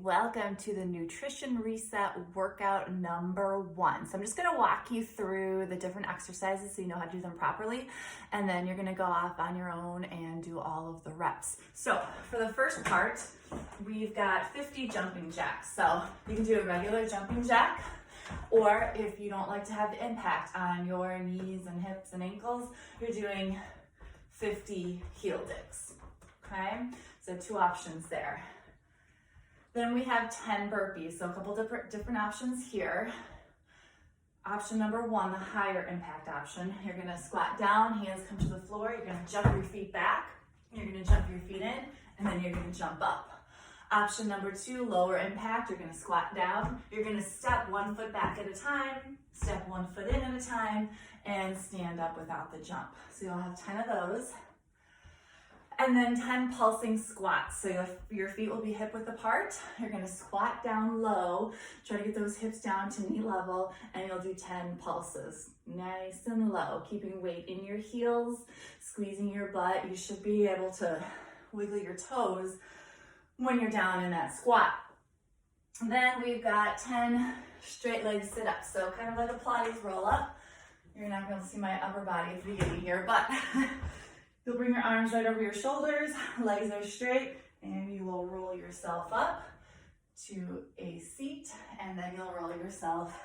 welcome to the Nutrition Reset workout number 1. So I'm just gonna walk you through the different exercises so you know how to do them properly, and then you're gonna go off on your own and do all of the reps. So for the first part, we've got 50 jumping jacks. So you can do a regular jumping jack, or if you don't like to have the impact on your knees and hips and ankles, you're doing 50 heel digs, okay? So 2 options there. Then we have 10 burpees, so a couple different options here. Option number 1, the higher impact option. You're gonna squat down, hands come to the floor, you're gonna jump your feet back, you're gonna jump your feet in, and then you're gonna jump up. Option number 2, lower impact, you're gonna squat down, you're gonna step 1 foot back at a time, step 1 foot in at a time, and stand up without the jump. So you'll have 10 of those. And then 10 pulsing squats. So your feet will be hip width apart. You're gonna squat down low, try to get those hips down to knee level, and you'll do 10 pulses. Nice and low, keeping weight in your heels, squeezing your butt. You should be able to wiggle your toes when you're down in that squat. Then we've got 10 straight leg sit-ups. So kind of like a Pilates roll up. You're not gonna see my upper body at the beginning here, but you'll bring your arms right over your shoulders, legs are straight, and you will roll yourself up to a seat, and then you'll roll yourself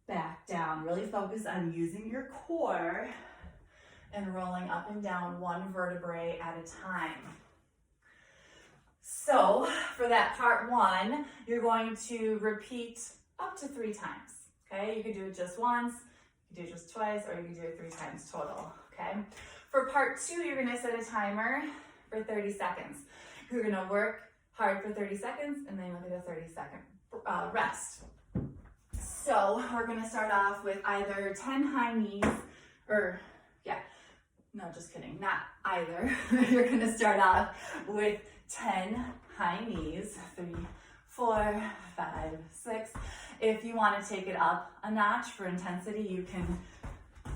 back down. Really focus on using your core and rolling up and down 1 vertebrae at a time. So for that part 1, you're going to repeat up to 3 times, okay? You can do it just once, you can do it just twice, or you can do it 3 times total, okay? For part 2, you're gonna set a timer for 30 seconds. You're gonna work hard for 30 seconds, and then you'll get a 30-second rest. So we're gonna start off with either 10 high knees, no, just kidding, not either. You're gonna start off with 10 high knees, 3, 4, 5, 6. If you wanna take it up a notch for intensity, you can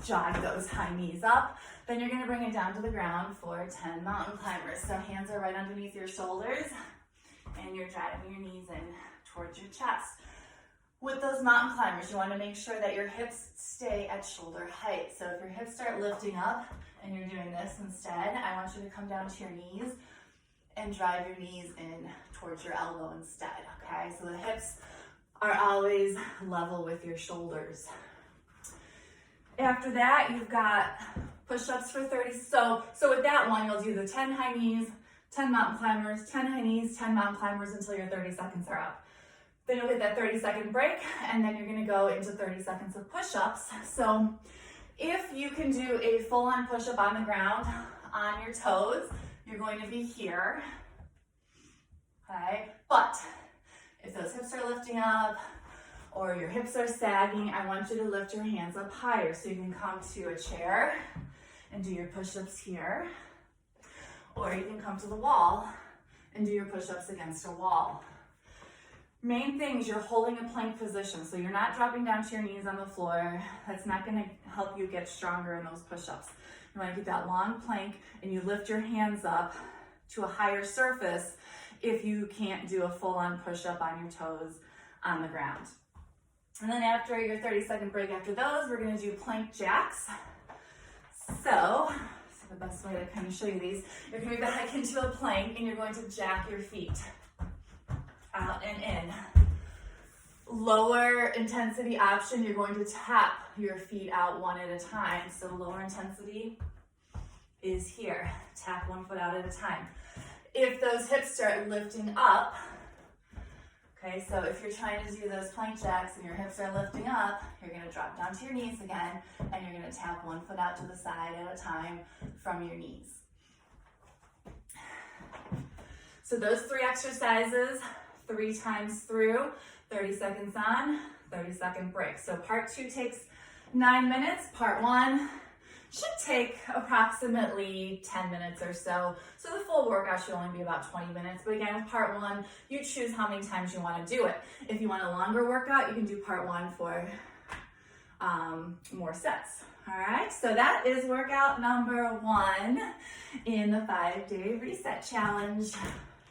jog those high knees up. Then you're gonna bring it down to the ground for 10 mountain climbers. So hands are right underneath your shoulders, and you're driving your knees in towards your chest. With those mountain climbers, you wanna make sure that your hips stay at shoulder height. So if your hips start lifting up and you're doing this instead, I want you to come down to your knees and drive your knees in towards your elbow instead, okay? So the hips are always level with your shoulders. After that, you've got push-ups for 30. So with that one, you'll do the 10 high knees, 10 mountain climbers, 10 high knees, 10 mountain climbers until your 30 seconds are up. Then you'll get that 30-second break, and then you're gonna go into 30 seconds of push-ups. So if you can do a full-on push-up on the ground, on your toes, you're going to be here, okay? But if those hips are lifting up, or your hips are sagging, I want you to lift your hands up higher. So you can come to a chair and do your push-ups here, or you can come to the wall and do your push-ups against a wall. Main thing is you're holding a plank position, so you're not dropping down to your knees on the floor. That's not gonna help you get stronger in those push-ups. You wanna get that long plank, and you lift your hands up to a higher surface if you can't do a full-on push-up on your toes on the ground. And then after your 30-second break after those, we're gonna do plank jacks. So the best way to kind of show you these, you're gonna be back into a plank, and you're going to jack your feet out and in. Lower intensity option, you're going to tap your feet out 1 at a time. So lower intensity is here. Tap 1 foot out at a time. If those hips start lifting up, okay, so if you're trying to do those plank jacks and your hips are lifting up, you're gonna drop down to your knees again, and you're gonna tap 1 foot out to the side at a time from your knees. So those 3 exercises, 3 times through, 30 seconds on, 30-second break. So part 2 takes 9 minutes, part 1 should take approximately 10 minutes or so. So the full workout should only be about 20 minutes. But again, with part 1, you choose how many times you want to do it. If you want a longer workout, you can do part 1 for more sets. All right, so that is workout number 1 in the 5-day reset challenge.